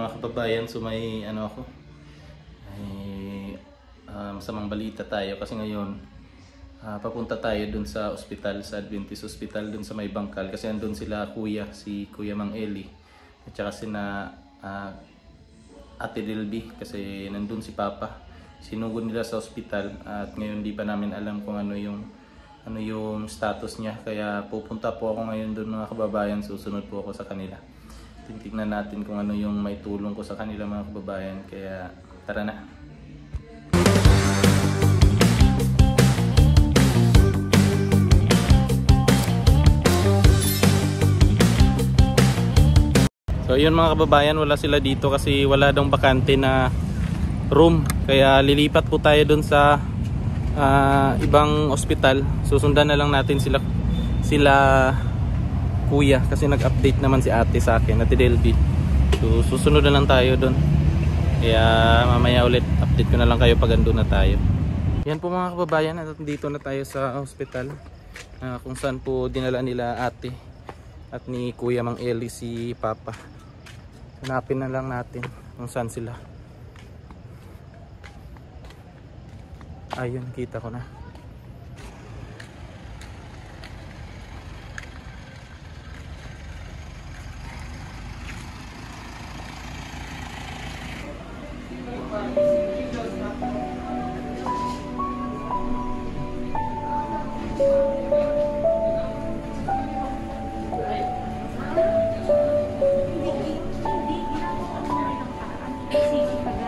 mga kababayan, so may ano ako, may masamang balita tayo kasi ngayon papunta tayo dun sa ospital, sa Adventist Hospital dun sa may Bangkal kasi andun sila kuya, si Kuya Mang Eli at saka sina Ate Dilby kasi nandun si Papa. Sinugod nila sa ospital at ngayon di pa namin alam kung ano yung status niya, kaya pupunta po ako ngayon dun mga kababayan, susunod po ako sa kanila. Titignan natin kung ano yung may tulong ko sa kanila mga kababayan, kaya tara na. So yun mga kababayan, wala sila dito kasi wala daw bakante na room, kaya lilipat po tayo dun sa ibang ospital. Susundan na lang natin sila kuya kasi nag-update naman si ate sa akin, Ate Delby. So susunod na lang tayo dun, kaya mamaya ulit update ko na lang kayo pag andun na tayo. Yan po mga kababayan, at dito na tayo sa ospital kung saan po dinala nila ate at ni Kuya Mang Eli si Papa. Hanapin na lang natin kung saan sila. Ayun, kita ko na.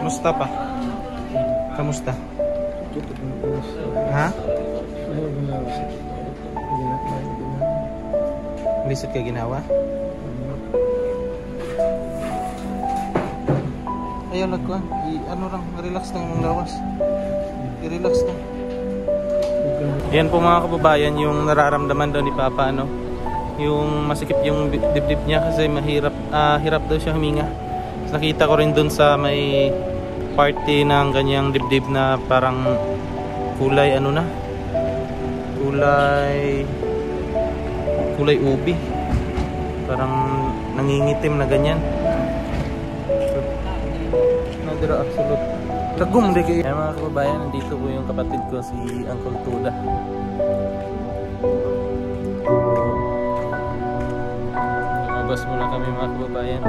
Kamusta pa? Kamusta? Ha? Lisod ka ginawa? Ayaw nagkuhan. Ano lang, relax lang mong lawas. I-relax lang. Yan po mga kababayan yung nararamdaman daw ni Papa, ano? Yung masikip yung dibdib niya kasi hirap daw siya huminga. Nakita ko rin dun sa may party ng kanyang dibdib na parang kulay ano na, kulay ubi, parang nangingitim na ganyan. Nadira absolute tagum di kayo. Mga kababayan, nandito po yung kapatid ko si Uncle Tuda. Lumabas muna kami mga kababayan.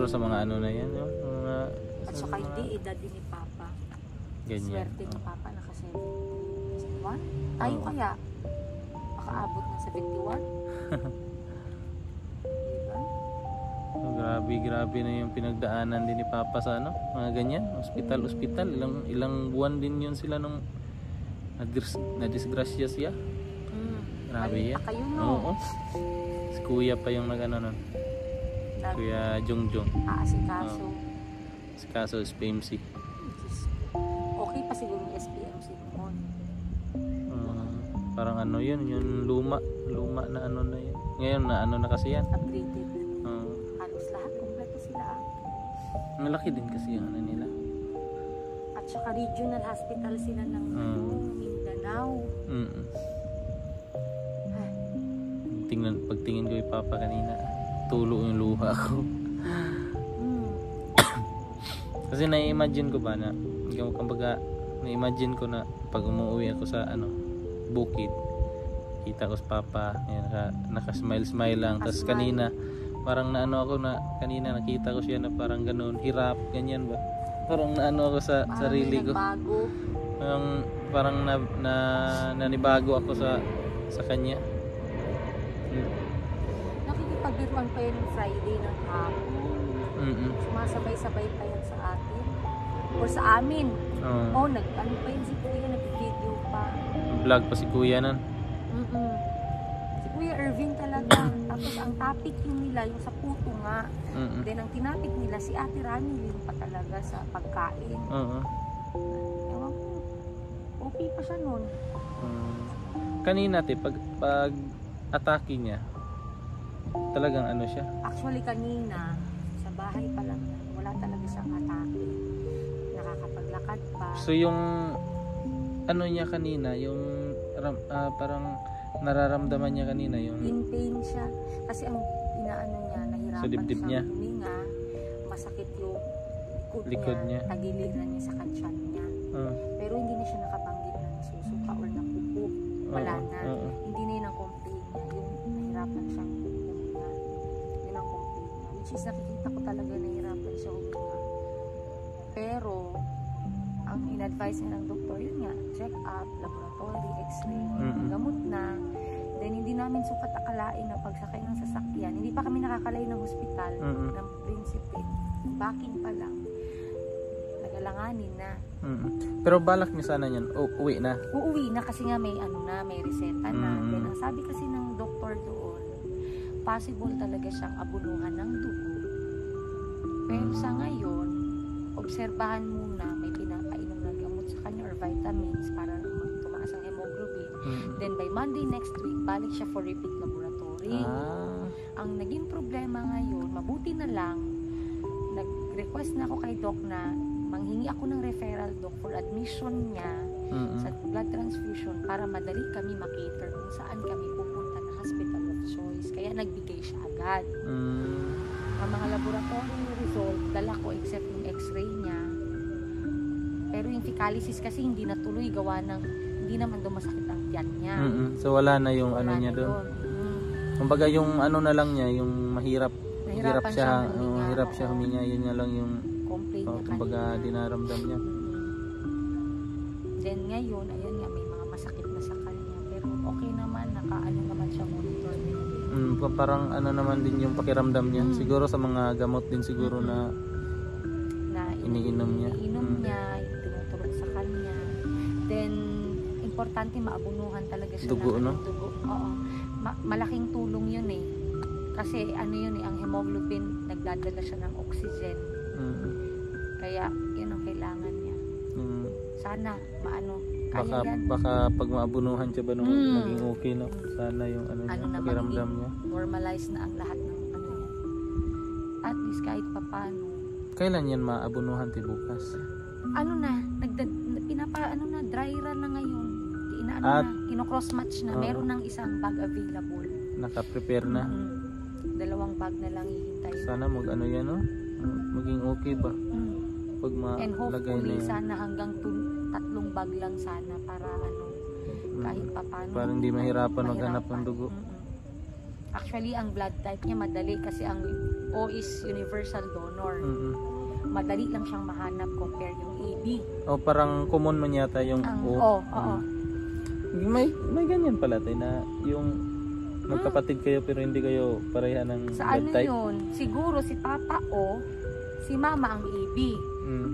Sa mga ano na yan, no? Mga, at saka hindi edad din ni Papa. Ganyan. Swerte ni Papa naka 71. Tayo kaya makaabot ng 71. Diba? So, grabe na yung pinagdaanan din ni Papa sa ano, mga ganyan, hospital. Ilang buwan din yun sila nung na-disgrasya siya. Grabe yan. Kayo no? Oo. Si Kuya pa yung nag-ano nun. Kuya Jongjong. Si kaso SPMC. okay pa siguro yung SPMC noon. Parang ano yun, yung luma na ano na yun. Ngayon na ano na kasi yan. Upgraded. Oo. Halos lahat, kompleto sila. Malaki din kasi yung ano nila. At saka regional hospital sila ng Mindanao. Ay, Pagtingin ko yung papa kanina, tulo yung luha ko. Kasi na-imagine ko ba na, kumbaga, na-imagine ko na pag umuwi ako sa bukid, kita ko si papa, naka-smile lang. Tapos kanina, parang naano ako na, kanina nakita ko siya na parang ganun, hirap, ganyan ba? Parang naano ako sa sarili ko. Bago. Parang nanibago ako sa kanya. Nakikipagbiruan pa yun yung Friday ng hapon. Sumasabay-sabay pa yan sa atin. Or sa amin. Ano pa yun si Kuya, nag-video pa. Vlog pa si Kuya nun. Si Kuya Irvin talaga. Tapos ang topic yung nila, yung sa puto nga. Then ang tinapik nila, si Ate Rani yun pa talaga sa pagkain. Ewan ko. Okay pa siya nun. Kanina pag atake niya, talagang ano siya? Actually kanina, sa bahay pa lang yan, wala talaga siyang atake. Nakakapaglakad pa. So yung ano niya kanina, yung parang nararamdaman niya kanina yung in pain siya. Kasi ang inaano niya, nahirapan sa dibdib siyang niya. huminga. Masakit yung Likod niya. Tagiliran niya sa kansyan niya. Pero hindi na siya nakabanggit na nasusuka or napupo. Wala na. Hindi na yun ang complaint niya. Yung nahirapan siyang huminga. Yun ang complaint niya. Which is nakikita ko talaga nahirapan siya huminga. Pero ang in-advise niya ng doktor, yun nga, check up, laboratory, x-ray, gamot na. Then hindi namin sukat akalain na pagsakay ng sasakyan. Hindi pa kami nakakalay ng hospital ng Prinsipe. Backing pa lang. Nagalanganin na. Pero balak niya sana yan, uwi na. Uuwi na kasi nga may may reseta na. Then ang sabi kasi ng doktor doon, possible talaga siyang abunuhan ng dugo. Pero sa ngayon, obserbahan muna, may pinapainom na gamot sa kanya or vitamins para tumaas ang hemoglobin. Then by Monday next week, balik siya for repeat laboratory. Ang naging problema ngayon, mabuti na lang, nag-request na ako kay Doc na manghingi ako ng referral, Doc, for admission niya sa blood transfusion para madali kami makater kung saan kami pupunta na hospital of choice. Kaya nagbigay siya agad. Ang mga laboratory result, dala ko except yung x-ray niya. Pero yung fecalysis kasi hindi natuloy gawa ng hindi naman daw masakit ang tiyan niya. So wala na yung ano niya doon. Kumbaga yung ano na lang niya, yung mahirap siya huminga, yun nga lang yung complaint niya kumbaga dinaramdam niya. Then ngayon, ayan nga, may mga masakit na sa kanya. Pero okay naman, nakaano naman siya monitor niya. Parang ano naman din yung pakiramdam niya. Siguro sa mga gamot din siguro na iniinom niya. Iniinom niya, yung tinutulog sa kanya. Then, importante maabunuhan talaga siya dugo, ng dugo. Oo. Malaking tulong yun eh. Kasi ano yun eh, ang hemoglobin, nagdadala siya ng oxygen. Kaya, yun ang kailangan niya. Sana, kaya yan. Baka pag maabunuhan siya ba nung maging okay na. Sana yung pakiramdam niya. Normalize na ang lahat ng ano niya. At least kahit papano. Kailan yan maabunuhan bukas? Dry run na ngayon. Kino-cross match na. Meron ng isang bag available. Naka-prepare na. 2 bag na lang hihintay. Sana yan, no? Maging okay ba? Pag and malagay hopefully na yan. sana hanggang 3 bag lang sana para kahit papano. Para hindi mahirapan maghanap ng dugo. Actually, ang blood type niya madali kasi ang O is universal donor. Madali lang siyang mahanap compare yung AB. Parang common man yata yung O. Oo. May ganyan pala tayo na yung magkapatid kayo pero hindi kayo pareha ng sa blood type. Yun? Siguro si Papa O, si Mama ang AB.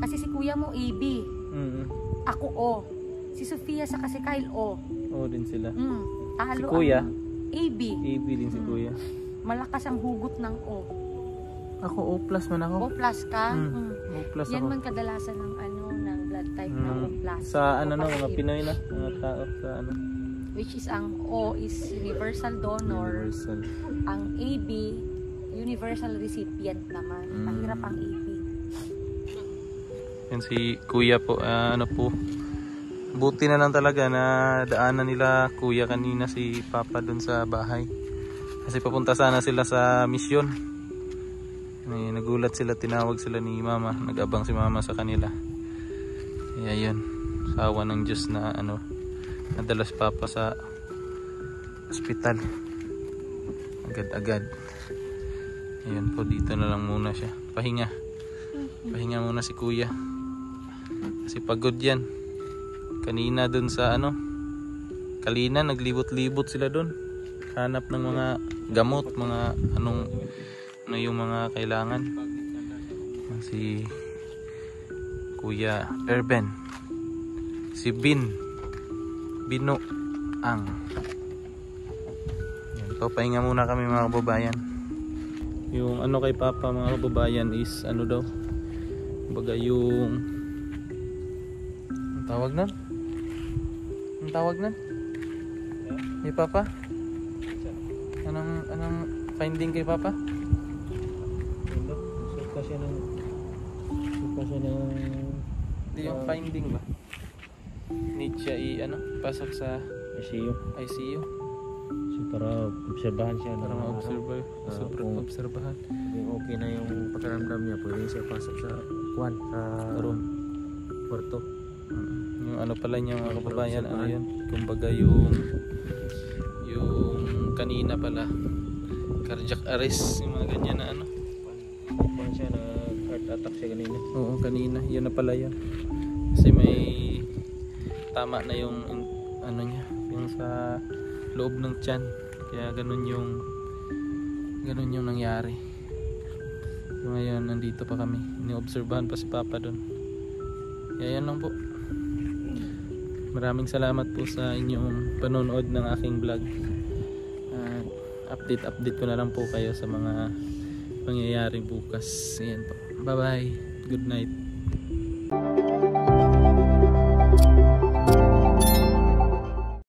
Kasi si Kuya mo AB. Ako O. Si Sofia sa kasi Kyle O. O din sila. Talo si Kuya AB. AB din si Kuya. Malakas ang hugot ng O. Ako O plus man ako. O plus ka? O plus yan ako. man kadalasan ng ng blood type na O plus. Sa mga Pinoy na, mga tao sa which is ang O is universal donor, Universal. ang AB universal recipient naman. Mahirap ang AB. Yan si Kuya po, ano po. Buti na lang talaga na daanan nila Kuya kanina si Papa doon sa bahay. Kasi papunta sana sila sa misyon. Nagulat sila, tinawag sila ni Mama. Nag-abang si Mama sa kanila. Kaya yun, sawa ng Diyos na ano, nadala si Papa sa ospital. Agad-agad. Ayan po, dito na lang muna siya. Pahinga. Pahinga muna si Kuya. Kasi pagod yan. Kanina dun sa ano, Kalina, naglibot-libot sila dun. Hanap ng mga gamot, mga anong ano yung mga kailangan. Si Kuya Erben, si Bino Ang. Yan, papahinga muna kami mga kababayan. Yung ano kay Papa mga kababayan is ano daw, baga yung ang tawag nun? Ang tawag nun? Hey Papa? Anong finding kay Papa? Suka siya ng Hindi yung finding ba? Need siya pasok sa ICU. ICU So para obserbahan siya para ng ma-observe, kung obserbahan. yung okay na yung pakiramdam niya, pwede siya pasok sa room kwarto. Yung ano pala niya mga kababayan, ano yun? Kumbaga yung kanina pala cardiac arrest, yung mga ganyan na ano. Kung siya na heart attack siya kanina. Oo, kanina, yun na pala yun. Kasi may tama na yung ano niya, yung sa loob ng tiyan. Kaya ganun yung nangyari. So ngayon, nandito pa kami. Iniobserbahan pa si Papa doon. Kaya yan lang po. Maraming salamat po sa inyong panonood ng aking vlog. Update ko na lang po kayo sa mga pangyayari bukas. Ayan po. Bye bye. Good night.